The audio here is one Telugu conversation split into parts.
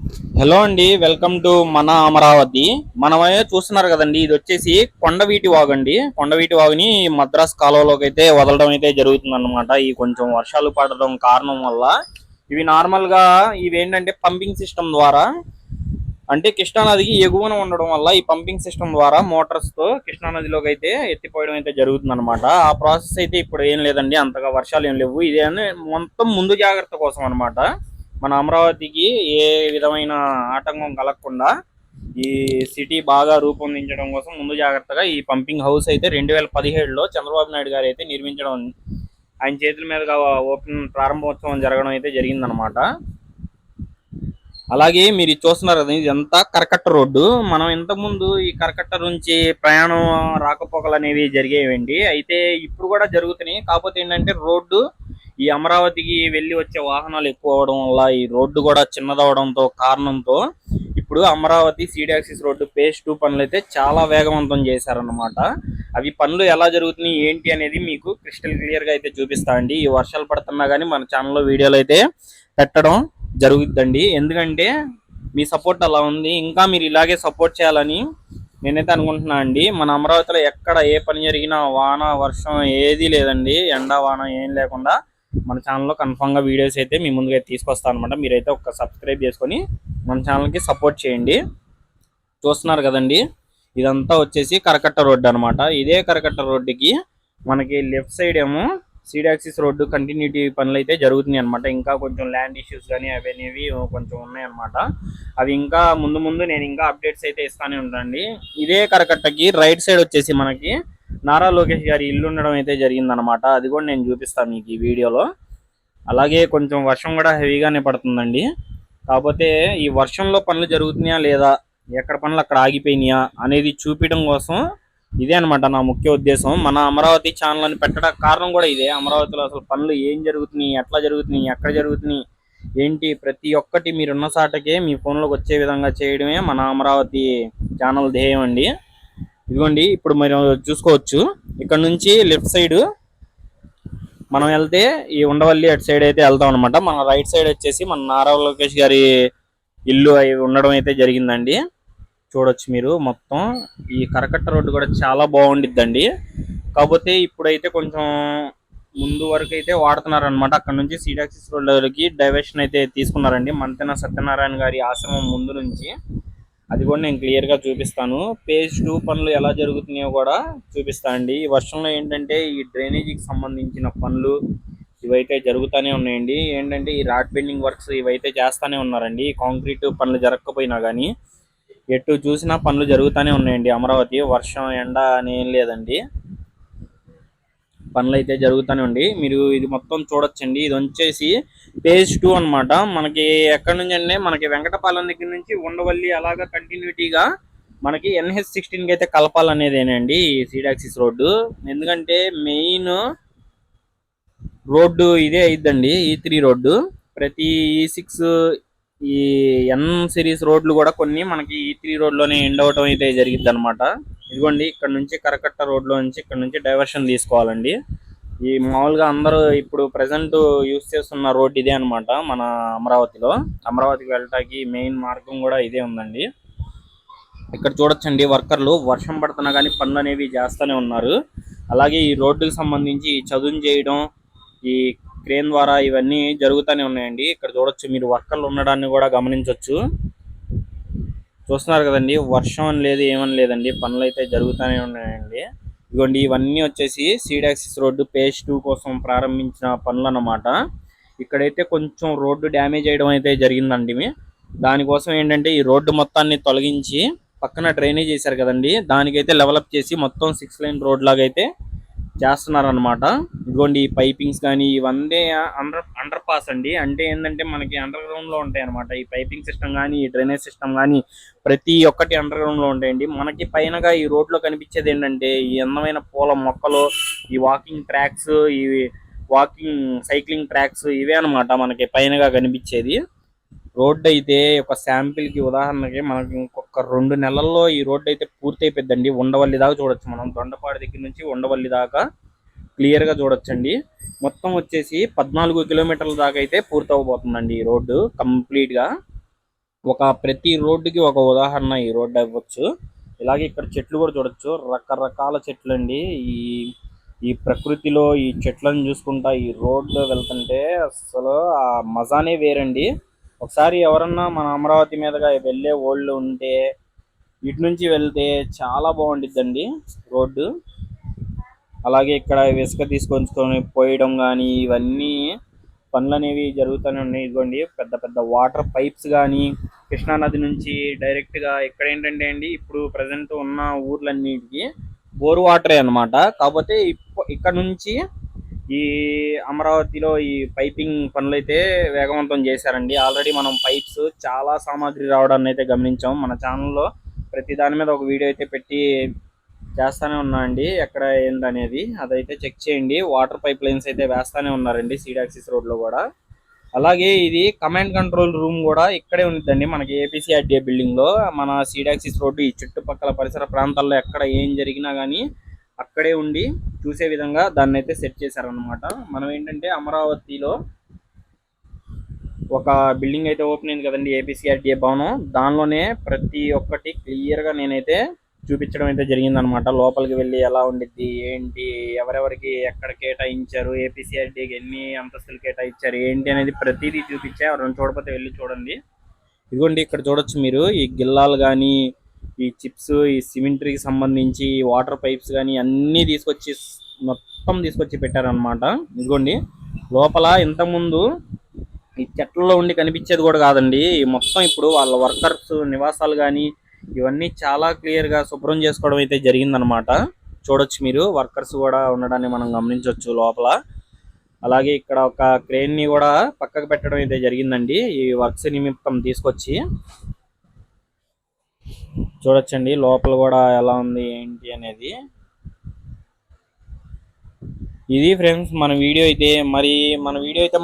హలో అండి, వెల్కమ్ టు మన అమరావతి. మనమే చూస్తున్నారు కదండి, ఇది వచ్చేసి కొండవీటి వాగు అండి. కొండవీటి వాగుని మద్రాస్ కాలువలోకి అయితే వదలడం అయితే జరుగుతుంది అనమాట. ఈ కొంచెం వర్షాలు పడడం కారణం వల్ల ఇవి నార్మల్ గా ఇవి ఏంటంటే పంపింగ్ సిస్టమ్ ద్వారా, అంటే కృష్ణానదికి ఎగువన ఉండడం వల్ల ఈ పంపింగ్ సిస్టమ్ ద్వారా మోటార్స్ తో కృష్ణానదిలోకి అయితే ఎత్తిపోయడం అయితే జరుగుతుంది అనమాట. ఆ ప్రాసెస్ అయితే ఇప్పుడు ఏం లేదండి, అంతగా వర్షాలు ఏం లేవు. ఇదే మొత్తం ముందు జాగ్రత్త కోసం అనమాట. మన అమరావతికి ఏ విధమైన ఆటంకం కలగకుండా ఈ సిటీ బాగా రూపొందించడం కోసం ముందు జాగ్రత్తగా ఈ పంపింగ్ హౌస్ అయితే 2017లో చంద్రబాబు నాయుడు గారు అయితే నిర్మించడం, ఆయన చేతుల మీదుగా ఓపెన్ ప్రారంభోత్సవం జరగడం అయితే జరిగిందనమాట. అలాగే మీరు ఇది చూస్తున్నారు కదా, ఇదంతా కరకట్ట రోడ్డు. మనం ఇంతకుముందు ఈ కరకట్ట నుంచి ప్రయాణం రాకపోకలు అనేవి జరిగేవండి. అయితే ఇప్పుడు కూడా జరుగుతున్నాయి. కాకపోతే ఏంటంటే రోడ్డు ఈ అమరావతికి వెళ్ళి వచ్చే వాహనాలు ఎక్కువ అవడం వల్ల ఈ రోడ్డు కూడా చిన్నదవడంతో కారణంతో ఇప్పుడు అమరావతి సీడాక్సిస్ రోడ్డు ఫేజ్ 2 పనులు అయితే చాలా వేగవంతం చేశారన్నమాట. అవి పనులు ఎలా జరుగుతున్నాయి ఏంటి అనేది మీకు క్రిస్టల్ క్లియర్ గా అయితే చూపిస్తా అండి. ఈ వర్షాలు పడుతున్నా కానీ మన ఛానల్లో వీడియోలు అయితే పెట్టడం జరుగుద్దండి. ఎందుకంటే మీ సపోర్ట్ అలా ఉంది, ఇంకా మీరు ఇలాగే సపోర్ట్ చేయాలని నేనైతే అనుకుంటున్నా అండి. మన అమరావతిలో ఎక్కడ ఏ పని జరిగినా వాన వర్షం ఏదీ లేదండి, ఎండ వాన ఏం లేకుండా మన ఛానల్లో కన్ఫామ్గా వీడియోస్ అయితే మీ ముందుగా తీసుకొస్తాను అనమాట. మీరైతే ఒక సబ్స్క్రైబ్ చేసుకొని మన ఛానల్కి సపోర్ట్ చేయండి. చూస్తున్నారు కదండి, ఇదంతా వచ్చేసి కరకట్ట రోడ్డు అనమాట. ఇదే కరకట్ట రోడ్డుకి మనకి లెఫ్ట్ సైడ్ ఏమో సీడాక్సిస్ రోడ్డు కంటిన్యూటీ పనులు అయితే జరుగుతున్నాయి అనమాట. ఇంకా కొంచెం ల్యాండ్ ఇష్యూస్ కానీ అవనేవి కొంచెం ఉన్నాయన్నమాట. అవి ఇంకా ముందు ముందు నేను ఇంకా అప్డేట్స్ అయితే ఇస్తానే ఉంటానండి. ఇదే కరకట్టకి రైట్ సైడ్ వచ్చేసి మనకి నారా లోకేష్ గారి ఇల్లు ఉండడం అయితే జరిగిందనమాట. అది కూడా నేను చూపిస్తాను మీకు ఈ వీడియోలో. అలాగే కొంచెం వర్షం కూడా హెవీగానే పడుతుందండి. కాకపోతే ఈ వర్షంలో పనులు జరుగుతున్నాయా లేదా, ఎక్కడ పనులు అక్కడ ఆగిపోయినాయా అనేది చూపించడం కోసం ఇదే అనమాట నా ముఖ్య ఉద్దేశం. మన అమరావతి ఛానల్ అని పెట్టడానికి కారణం కూడా ఇదే. అమరావతిలో అసలు పనులు ఏం జరుగుతున్నాయి, ఎట్లా జరుగుతున్నాయి, ఎక్కడ జరుగుతున్నాయి ఏంటి ప్రతి ఒక్కటి మీరున్న సాటకే మీ ఫోన్లోకి వచ్చే విధంగా చేయడమే మన అమరావతి ఛానల్ ధ్యేయం అండి. ఇదిగోండి, ఇప్పుడు మీరు చూసుకోవచ్చు, ఇక్కడ నుంచి లెఫ్ట్ సైడ్ మనం వెళ్తే ఈ ఉండవల్లి అటు సైడ్ అయితే వెళ్తాం అనమాట. మన రైట్ సైడ్ వచ్చేసి మన నారా లోకేష్ గారి ఇల్లు అవి ఉండడం అయితే జరిగిందండి. చూడొచ్చు మీరు మొత్తం ఈ కరకట్ట రోడ్డు కూడా చాలా బాగుండిద్దండి. కాకపోతే ఇప్పుడైతే కొంచెం ముందు వరకు అయితే వాడుతున్నారు అనమాట. అక్కడ నుంచి సీడాక్సిస్ రోడ్డుకి డైవర్షన్ అయితే తీసుకున్నారండి. మంతెన సత్యనారాయణ గారి ఆశ్రమం ముందు నుంచి. అది కూడా నేను క్లియర్ గా చూపిస్తాను. ఫేజ్ 2 పనులు ఎలా జరుగుతున్నాయో కూడా చూపిస్తా అండి. ఈ వర్షంలో ఏంటంటే ఈ డ్రైనేజీకి సంబంధించిన పనులు ఇవైతే జరుగుతూనే ఉన్నాయండి. ఏంటంటే ఈ రాడ్ బెండింగ్ వర్క్స్ ఇవైతే చేస్తానే ఉన్నారండి. కాంక్రీట్ పనులు జరగకపోయినా కానీ ఎటు చూసినా పనులు జరుగుతూనే ఉన్నాయండి. అమరావతి వర్షం ఎండ అని ఏం లేదండి, పనులు అయితే జరుగుతూనే ఉండి. మీరు ఇది మొత్తం చూడొచ్చండి. ఇది వచ్చేసి ఫేజ్ 2 అనమాట. మనకి ఎక్కడి నుంచి అంటే మనకి వెంకటపాలెం దగ్గర నుంచి ఉండవల్లి అలాగా కంటిన్యూటీగా మనకి NH16 కి అయితే కలపాలనేదేనండి ఈ సీడాక్సిస్ రోడ్డు. ఎందుకంటే మెయిన్ రోడ్డు ఇదే అయిద్దండి, E3 రోడ్డు. ప్రతి E6 ఈ ఎన్ సిరీస్ రోడ్లు కూడా కొన్ని మనకి E3 రోడ్లోనే ఎండ్ అవటం అయితే జరిగింది అనమాట. ఇదిగోండి, ఇక్కడ నుంచి కరకట్ట రోడ్లో నుంచి ఇక్కడ నుంచి డైవర్షన్ తీసుకోవాలండి. ఈ మామూలుగా అందరూ ఇప్పుడు ప్రజెంట్ యూస్ చేస్తున్న రోడ్ ఇదే అనమాట. మన అమరావతిలో అమరావతికి వెళ్ళటానికి మెయిన్ మార్గం కూడా ఇదే ఉందండి. ఇక్కడ చూడొచ్చండి, వర్కర్లు వర్షం పడుతున్నా కానీ పనులు అనేవి చేస్తూనే ఉన్నారు. అలాగే ఈ రోడ్డుకి సంబంధించి చదును చేయడం ఈ క్రేన్ ద్వారా ఇవన్నీ జరుగుతూనే ఉన్నాయండి. ఇక్కడ చూడొచ్చు మీరు, వర్కర్లు ఉండడాన్ని కూడా గమనించవచ్చు. చూస్తున్నారు కదండి, వర్షం అని లేదు ఏమని లేదండి, పనులు అయితే జరుగుతూనే ఉన్నాయండి. ఇదిగోండి, ఇవన్నీ వచ్చేసి సీడాక్సిస్ రోడ్డు ఫేజ్ 2 కోసం ప్రారంభించిన పనులు అన్నమాట. ఇక్కడైతే కొంచెం రోడ్డు డ్యామేజ్ చేయడం అయితే జరిగిందండి. దానికోసం ఏంటంటే ఈ రోడ్డు మొత్తాన్ని తొలగించి పక్కన డ్రైనేజ్ చేశారు కదండి, దానికైతే డెవలప్ చేసి మొత్తం 6 లైన్ రోడ్ లాగా అయితే చేస్తున్నారనమాట. ఇదిగోండి, ఈ పైపింగ్స్ కానీ ఇవన్నీ అండర్ పాస్ అండి. అంటే ఏంటంటే మనకి అండర్ గ్రౌండ్ లో ఉంటాయి అనమాట. ఈ పైపింగ్ సిస్టమ్ కానీ ఈ డ్రైనేజ్ సిస్టమ్ కానీ ప్రతి ఒక్కటి అండర్ గ్రౌండ్ లో ఉంటాయండి. మనకి పైనగా ఈ రోడ్ లో కనిపించేది ఏంటంటే ఈ అందమైన పూల మొక్కలు, ఈ వాకింగ్ ట్రాక్స్, ఈ వాకింగ్ సైక్లింగ్ ట్రాక్స్, ఇవే అనమాట మనకి పైనగా కనిపించేది. రోడ్డు అయితే ఒక శాంపిల్ కి ఉదాహరణకి మనకి ఇంకొక 2 నెలల్లో ఈ రోడ్డు అయితే పూర్తి అయిపోద్దండి. ఉండవల్లి దాకా చూడొచ్చు మనం, దొండపాడు దగ్గర నుంచి ఉండవల్లి దాకా క్లియర్ గా చూడొచ్చండి. మొత్తం వచ్చేసి 14 కిలోమీటర్ల దాకా అయితే పూర్తి అవబోతుందండి ఈ రోడ్డు కంప్లీట్ గా. ప్రతి రోడ్డుకి ఒక ఉదాహరణ ఈ రోడ్డు అవ్వచ్చు. ఇలాగే ఇక్కడ చెట్లు కూడా చూడొచ్చు, రకరకాల చెట్లు అండి. ఈ ఈ ప్రకృతిలో ఈ చెట్లను చూసుకుంటా ఈ రోడ్లో వెళ్తుంటే అసలు ఆ మజానే వేరండి. ఒకసారి ఎవరన్నా మన అమరావతి మీదుగా వెళ్ళే వాళ్ళు ఉంటే ఇటు నుంచి వెళ్తే చాలా బాగుండిద్దండి రోడ్డు. అలాగే ఇక్కడ ఇసుక తీసుకొచ్చుకొని పోయడం కానీ ఇవన్నీ పనులు అనేవి జరుగుతూనే ఉన్నాయి. ఇదిగోండి పెద్ద పెద్ద వాటర్ పైప్స్ కానీ కృష్ణా నది నుంచి డైరెక్ట్ గా ఇక్కడ ఏంటంటే అండి, ఇప్పుడు ప్రజెంట్ ఉన్న ఊర్లన్నిటికి బోర్ వాటరే అన్నమాట. కాకపోతే ఇక్కడ నుంచి ఈ అమరావతిలో ఈ పైపింగ్ పనులు అయితే వేగవంతం చేశారండి. ఆల్రెడీ మనం పైప్స్ చాలా సామాగ్రి రావడాన్ని అయితే గమనించాం. మన ఛానల్లో ప్రతి దాని మీద ఒక వీడియో అయితే పెట్టి చేస్తానే ఉన్నా అండి. ఎక్కడ ఏందనేది అదైతే చెక్ చేయండి. వాటర్ పైప్ లైన్స్ అయితే వేస్తానే ఉన్నారండి సీడాక్సిస్ రోడ్ లో కూడా. అలాగే ఇది కమాండ్ కంట్రోల్ రూమ్ కూడా ఇక్కడే ఉంటుందండి, మనకి ఏపీసీఆర్డీఏ బిల్డింగ్ లో. మన సీడాక్సిస్ రోడ్డు ఈ చుట్టుపక్కల పరిసర ప్రాంతాల్లో ఎక్కడ ఏం జరిగినా కానీ అక్కడే ఉండి చూసే విధంగా దాన్ని అయితే సెట్ చేశారనమాట. మనం ఏంటంటే అమరావతిలో ఒక బిల్డింగ్ అయితే ఓపెన్ అయింది కదండి, ఏపీసీఆర్డీఏ భవనం. దానిలోనే ప్రతి ఒక్కటి క్లియర్ గా నేనైతే చూపించడం అయితే జరిగిందనమాట. లోపలికి వెళ్ళి ఎలా ఉండిద్ది ఏంటి, ఎవరెవరికి ఎక్కడ కేటాయించారు, ఏపీసీఆర్డీకి ఎన్ని అంతస్తులు కేటాయించారు ఏంటి అనేది ప్రతిదీ చూపించా. ఎవరైనా చూడకపోతే వెళ్ళి చూడండి. ఇదిగోండి ఇక్కడ చూడొచ్చు మీరు ఈ గిల్లాలు కానీ, ఈ చిప్స్, ఈ సిమెంట్రీకి సంబంధించి వాటర్ పైప్స్ కానీ అన్నీ తీసుకొచ్చి మొత్తం తీసుకొచ్చి పెట్టారనమాట. ఇదిగోండి లోపల ఇంతకుముందు ఈ చెట్లలో ఉండి కనిపించేది కూడా కాదండి, మొత్తం ఇప్పుడు వాళ్ళ వర్కర్స్ నివాసాలు కానీ ఇవన్నీ చాలా క్లియర్ గా శుభ్రం చేసుకోవడం అయితే జరిగిందనమాట. చూడొచ్చు మీరు వర్కర్స్ కూడా ఉండడాన్ని మనం గమనించవచ్చు లోపల. అలాగే ఇక్కడ ఒక క్రేన్ ని కూడా పక్కకు పెట్టడం అయితే జరిగిందండి ఈ వర్క్స్ నిమిత్తం తీసుకొచ్చి. చూడొచ్చండి లోపల కూడా ఎలా ఉంది ఏంటి అనేది. ఇది ఫ్రెండ్స్ మన వీడియో అయితే.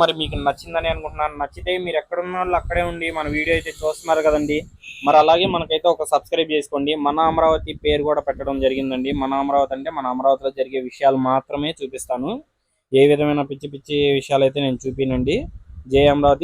మరి మీకు నచ్చిందని అనుకుంటున్నాను. నచ్చితే మీరు ఎక్కడున్న వాళ్ళు అక్కడే ఉండి మన వీడియో అయితే చూస్తున్నారు కదండి. మరి అలాగే మనకైతే ఒక సబ్స్క్రైబ్ చేసుకోండి. మన అమరావతి పేరు కూడా పెట్టడం జరిగిందండి. మన అమరావతి అంటే మన అమరావతిలో జరిగే విషయాలు మాత్రమే చూపిస్తాను. ఏ విధమైన పిచ్చి పిచ్చి విషయాలు అయితే నేను చూపినండి. జై అమరావతి.